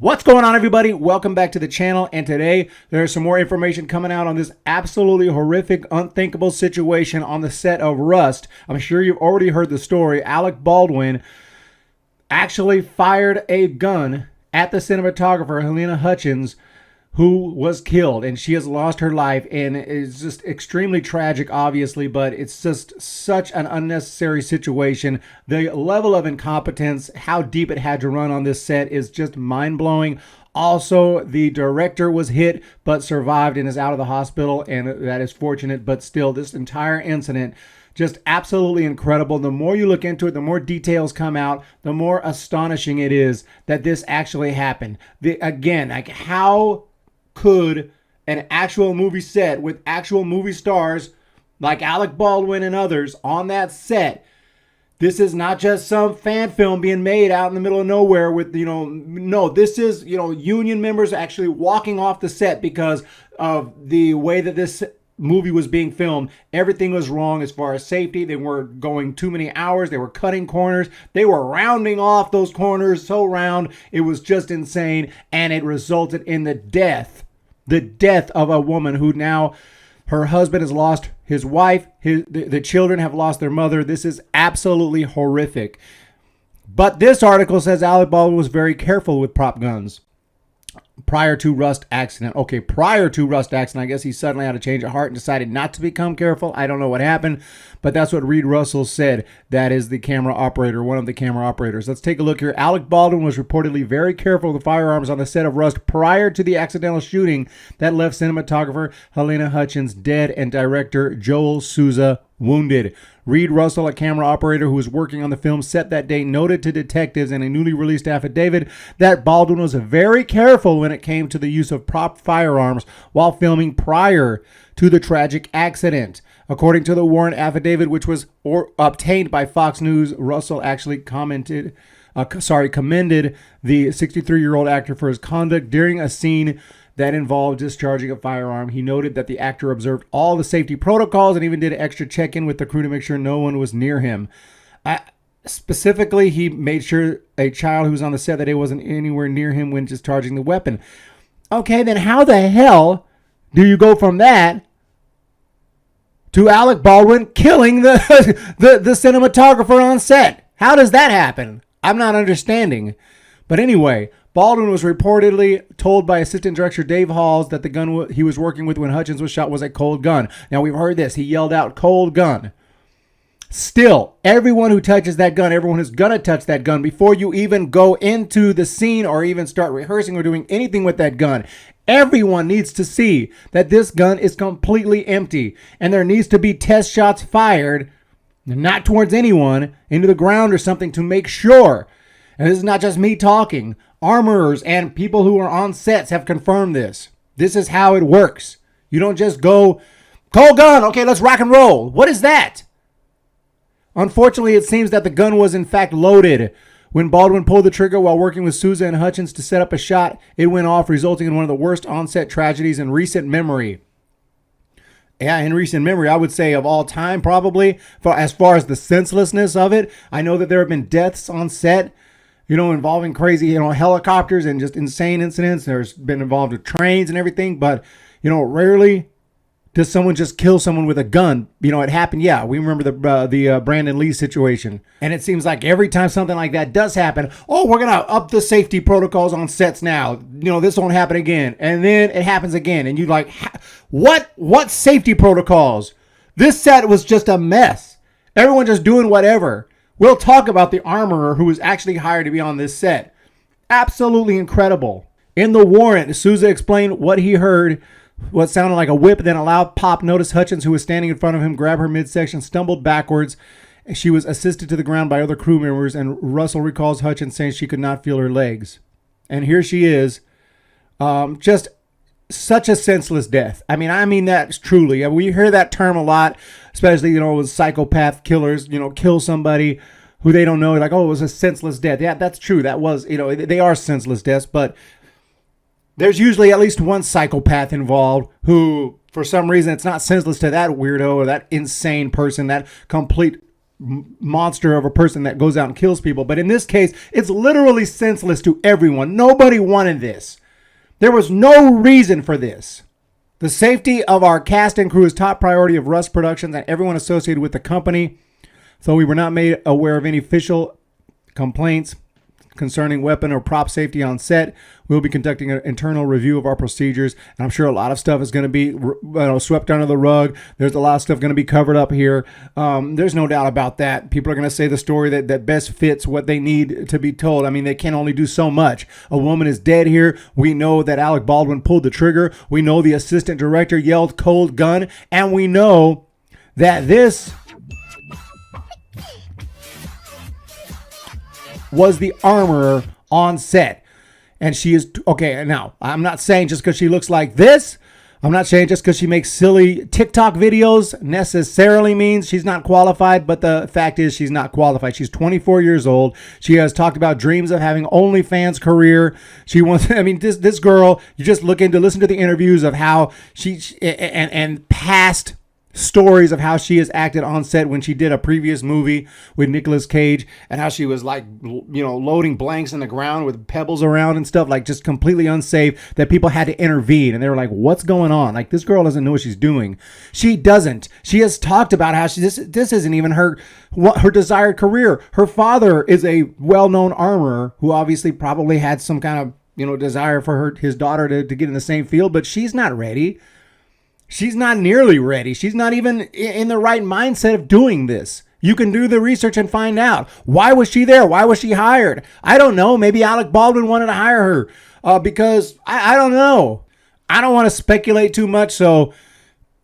What's going on, everybody? Welcome back to the channel, and today there's some more information coming out on this absolutely horrific, unthinkable situation on the set of Rust. I'm sure you've already heard the story. Alec Baldwin actually fired a gun at the cinematographer, Halyna Hutchins, who was killed, and she has lost her life, and it's just extremely tragic, obviously, but it's just such an unnecessary situation. The level of incompetence, how deep it had to run on this set is just mind-blowing. Also, the director was hit but survived and is out of the hospital, and that is fortunate, but still, this entire incident just absolutely incredible. The more you look into it, the more details come out, the more astonishing it is that this actually happened. Again, like, how could an actual movie set with actual movie stars like Alec Baldwin and others on that set? This is not just some fan film being made out in the middle of nowhere with, no, this is, union members actually walking off the set because of the way that this movie was being filmed. Everything was wrong as far as safety. They were going too many hours. They were cutting corners. They were rounding off those corners so round. It was just insane. And it resulted in the death of a woman who now, her husband has lost his wife. The children have lost their mother. This is absolutely horrific. But this article says Alec Baldwin was very careful with prop guns prior to Rust accident. Okay, prior to Rust accident, I guess he suddenly had a change of heart and decided not to become careful. I don't know what happened, but that's what Reed Russell said. That is the camera operator, one of the camera operators. Let's take a look here. Alec Baldwin was reportedly very careful with the firearms on the set of Rust prior to the accidental shooting that left cinematographer Halyna Hutchins dead and director Joel Souza wounded. Reed Russell, a camera operator who was working on the film set that day, noted to detectives in a newly released affidavit that Baldwin was very careful when it came to the use of prop firearms while filming prior to the tragic accident. According to the warrant affidavit, which was obtained by Fox News, Russell actually commended the 63-year-old actor for his conduct during a scene that involved discharging a firearm. He noted that the actor observed all the safety protocols and even did an extra check-in with the crew to make sure no one was near him. Specifically, he made sure a child who was on the set that day wasn't anywhere near him when discharging the weapon. Okay, then how the hell do you go from that to Alec Baldwin killing the cinematographer on set? How does that happen? I'm not understanding. But anyway, Baldwin was reportedly told by Assistant Director Dave Halls that the gun he was working with when Hutchins was shot was a cold gun. Now, we've heard this. He yelled out, "cold gun." Still, everyone who touches that gun, everyone who's going to touch that gun, before you even go into the scene or even start rehearsing or doing anything with that gun, everyone needs to see that this gun is completely empty. And there needs to be test shots fired, not towards anyone, into the ground or something to make sure. And this is not just me talking. Armorers and people who are on sets have confirmed this. This is how it works. You don't just go, cold gun, okay, let's rock and roll. What is that? Unfortunately, it seems that the gun was in fact loaded. When Baldwin pulled the trigger while working with Souza and Hutchins to set up a shot, it went off, resulting in one of the worst on-set tragedies in recent memory. Yeah, in recent memory, I would say of all time, probably. As far as the senselessness of it, I know that there have been deaths on set, involving crazy, helicopters and just insane incidents. There's been involved with trains and everything, but, rarely does someone just kill someone with a gun. It happened. Yeah, we remember the Brandon Lee situation. And it seems like every time something like that does happen, oh, we're going to up the safety protocols on sets now. This won't happen again. And then it happens again. And you're like, what safety protocols? This set was just a mess. Everyone just doing whatever. We'll talk about the armorer who was actually hired to be on this set. Absolutely incredible. In the warrant, Souza explained what he heard, what sounded like a whip, then a loud pop. Noticed Hutchins, who was standing in front of him, grab her midsection, stumbled backwards. She was assisted to the ground by other crew members, and Russell recalls Hutchins saying she could not feel her legs. And here she is, just such a senseless death. I mean that truly. We hear that term a lot, especially, with psychopath killers, kill somebody who they don't know. Like, oh, it was a senseless death. Yeah, that's true. That was, they are senseless deaths, but there's usually at least one psychopath involved who, for some reason, it's not senseless to that weirdo or that insane person, that complete monster of a person that goes out and kills people. But in this case, it's literally senseless to everyone. Nobody wanted this. There was no reason for this. The safety of our cast and crew is top priority of Rust Productions and everyone associated with the company. So we were not made aware of any official complaints concerning weapon or prop safety on set. We'll be conducting an internal review of our procedures, and I'm sure a lot of stuff is going to be swept under the rug. There's a lot of stuff going to be covered up here. There's no doubt about that. People are going to say the story that best fits what they need to be told. I mean, they can only do so much. A woman is dead here. We know that Alec Baldwin pulled the trigger. We know the assistant director yelled cold gun, and we know that this was the armorer on set. And she is, okay, now, I'm not saying just because she looks like this, I'm not saying just because she makes silly TikTok videos necessarily means she's not qualified, but the fact is she's not qualified. She's 24 years old. She has talked about dreams of having OnlyFans career. She wants, I mean, this girl, you just listen to the interviews of how she, and past stories of how she has acted on set when she did a previous movie with Nicolas Cage, and how she was like, loading blanks in the ground with pebbles around and stuff, like just completely unsafe, that people had to intervene, and they were like, what's going on? Like, this girl doesn't know what she's doing. She doesn't. She has talked about how this isn't even her desired career. Her father is a well-known armorer who obviously probably had some kind of desire for his daughter to get in the same field, but she's not ready. She's not nearly ready. She's not even in the right mindset of doing this. You can do the research and find out. Why was she there? Why was she hired? I don't know. Maybe Alec Baldwin wanted to hire her because I don't know. I don't want to speculate too much, so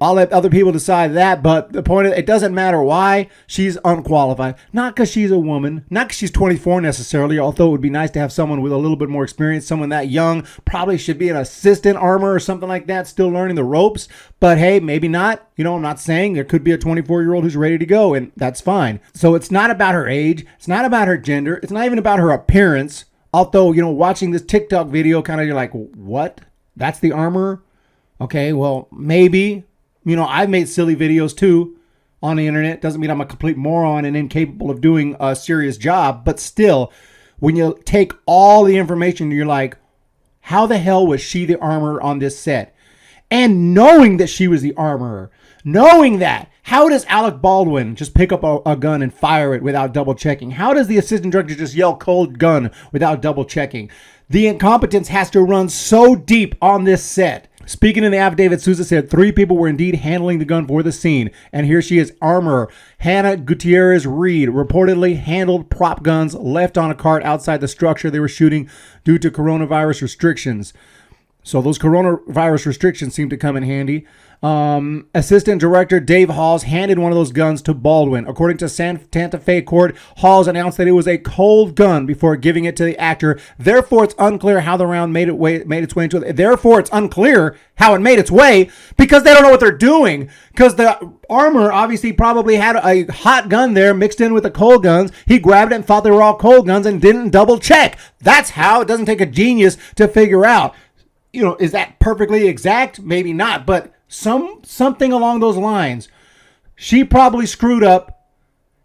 I'll let other people decide that. But the point is, it doesn't matter why she's unqualified. Not because she's a woman. Not because she's 24 necessarily, although it would be nice to have someone with a little bit more experience. Someone that young probably should be an assistant armor or something like that, still learning the ropes. But hey, maybe not. I'm not saying there could be a 24-year-old who's ready to go, and that's fine. So it's not about her age. It's not about her gender. It's not even about her appearance. Although, watching this TikTok video, kind of you're like, what? That's the armor? Okay, well, maybe. I've made silly videos too on the internet. Doesn't mean I'm a complete moron and incapable of doing a serious job. But still, when you take all the information, you're like, how the hell was she the armorer on this set? And knowing that she was the armorer, knowing that, how does Alec Baldwin just pick up a gun and fire it without double checking? How does the assistant director just yell cold gun without double checking? The incompetence has to run so deep on this set. Speaking in the affidavit, Souza said 3 people were indeed handling the gun for the scene. And here she is, armorer Hannah Gutierrez Reed, reportedly handled prop guns left on a cart outside the structure they were shooting due to coronavirus restrictions. So those coronavirus restrictions seem to come in handy. Assistant Director Dave Halls handed one of those guns to Baldwin. According to Santa Fe court, Halls announced that it was a cold gun before giving it to the actor. Therefore, it's unclear how the round made its way into it. Therefore, it's unclear how it made its way because they don't know what they're doing. Because the armor obviously probably had a hot gun there mixed in with the cold guns. He grabbed it and thought they were all cold guns and didn't double check. That's how. It doesn't take a genius to figure out. Is that perfectly exact? Maybe not, but something along those lines. She probably screwed up,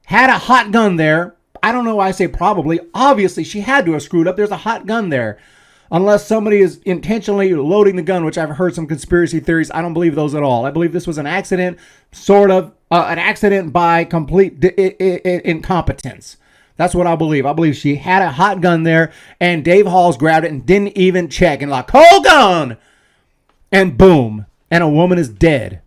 had a hot gun there. I don't know why I say probably. Obviously, she had to have screwed up. There's a hot gun there. Unless somebody is intentionally loading the gun, which I've heard some conspiracy theories. I don't believe those at all. I believe this was an accident, sort of, an accident by complete incompetence. That's what I believe. I believe she had a hot gun there, and Dave Halls grabbed it and didn't even check. And like, cold gun! And boom. And a woman is dead.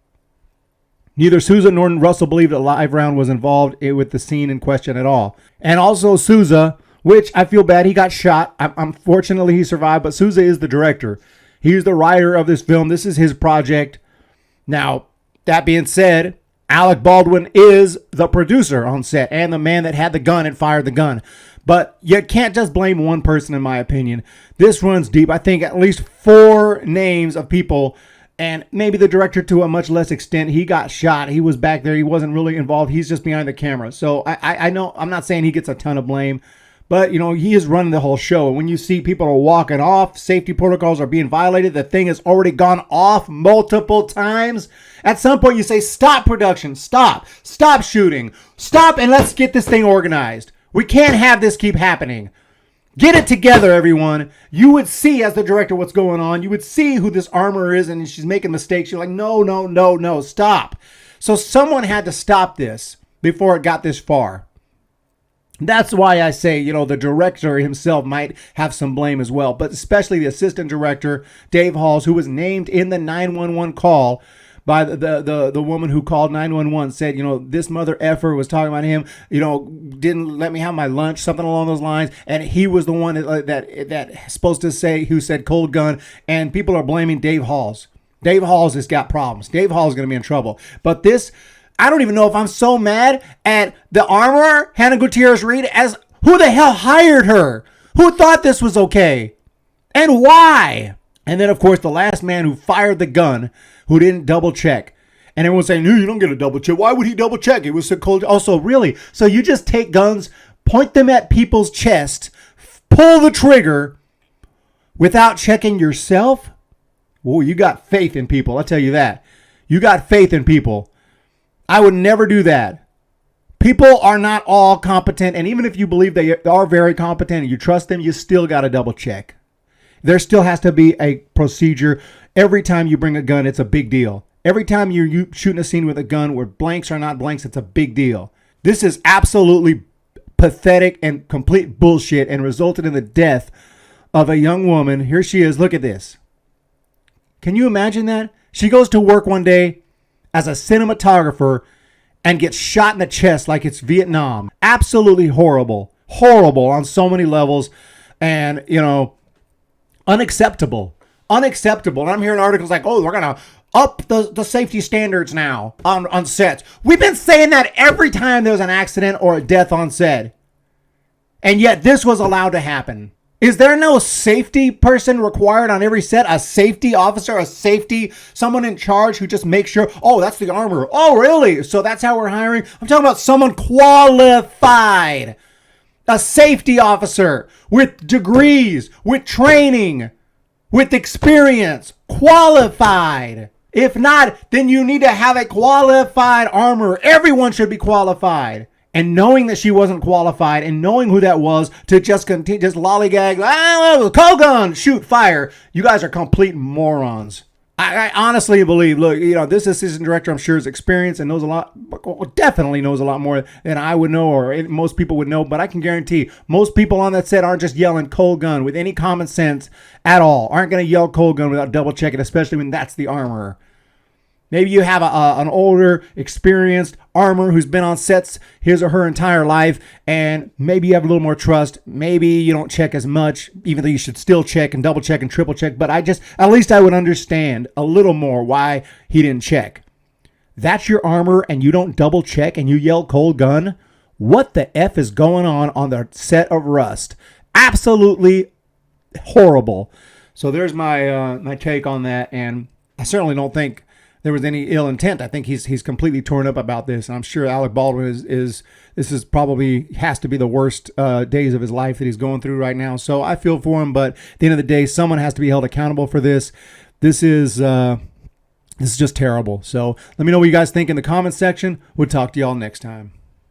Neither Souza nor Russell believed a live round was involved with the scene in question at all. And also Souza, which I feel bad, he got shot. Unfortunately, he survived, but Souza is the director. He's the writer of this film. This is his project. Now, that being said, Alec Baldwin is the producer on set and the man that had the gun and fired the gun. But you can't just blame one person, in my opinion. This runs deep. I think at least 4 names of people, and maybe the director to a much less extent. He got shot. He was back there. He wasn't really involved. He's just behind the camera. So I know I'm not saying he gets a ton of blame, But, he is running the whole show. And when you see people are walking off, safety protocols are being violated, the thing has already gone off multiple times. At some point, you say, stop production, stop shooting, stop, and let's get this thing organized. We can't have this keep happening. Get it together, everyone. You would see, as the director, what's going on. You would see who this armorer is, and she's making mistakes. You're like, no, stop. So someone had to stop this before it got this far. That's why I say, the director himself might have some blame as well, but especially the assistant director, Dave Halls, who was named in the 911 call by the woman who called 911, said, this mother effer was talking about him, didn't let me have my lunch, something along those lines. And he was the one that supposed to say, who said cold gun. And people are blaming Dave Halls. Dave Halls has got problems. Dave Halls is going to be in trouble. But this, I don't even know if I'm so mad at the armorer, Hannah Gutierrez-Reed, as who the hell hired her? Who thought this was okay? And why? And then, of course, the last man who fired the gun, who didn't double check. And everyone's saying, no, you don't get a double check. Why would he double check? It was so cold. Also, really? So you just take guns, point them at people's chest, pull the trigger without checking yourself? Whoa, you got faith in people. I'll tell you that. You got faith in people. I would never do that. People are not all competent. And even if you believe they are very competent and you trust them, you still got to double check. There still has to be a procedure. Every time you bring a gun, it's a big deal. Every time you're shooting a scene with a gun where blanks are not blanks, it's a big deal. This is absolutely pathetic and complete bullshit and resulted in the death of a young woman. Here she is. Look at this. Can you imagine that? She goes to work one day as a cinematographer and gets shot in the chest like it's Vietnam. Absolutely horrible. Horrible on so many levels. And, unacceptable. Unacceptable. And I'm hearing articles like, we're going to up the safety standards now on sets. We've been saying that every time there's an accident or a death on set. And yet this was allowed to happen. Is there no safety person required on every set? A safety officer, someone in charge who just makes sure, that's the armorer. Oh, really? So that's how we're hiring? I'm talking about someone qualified. A safety officer with degrees, with training, with experience, qualified. If not, then you need to have a qualified armorer. Everyone should be qualified. And knowing that she wasn't qualified and knowing who that was to just continue, just lollygag, cold gun, shoot, fire. You guys are complete morons. I honestly believe, look, this assistant director I'm sure is experienced and knows a lot, definitely knows a lot more than I would know or most people would know. But I can guarantee most people on that set aren't just yelling cold gun with any common sense at all. Aren't going to yell cold gun without double checking, especially when that's the armorer. Maybe you have an older, experienced armorer who's been on sets his or her entire life, and maybe you have a little more trust. Maybe you don't check as much, even though you should still check and double check and triple check. But at least I would understand a little more why he didn't check. That's your armorer, and you don't double check, and you yell cold gun? What the F is going on the set of Rust? Absolutely horrible. So there's my take on that, and I certainly don't think there was any ill intent. I think he's completely torn up about this. And I'm sure Alec Baldwin this is probably has to be the worst days of his life that he's going through right now. So I feel for him, but at the end of the day, someone has to be held accountable for this. This is just terrible. So let me know what you guys think in the comments section. We'll talk to y'all next time.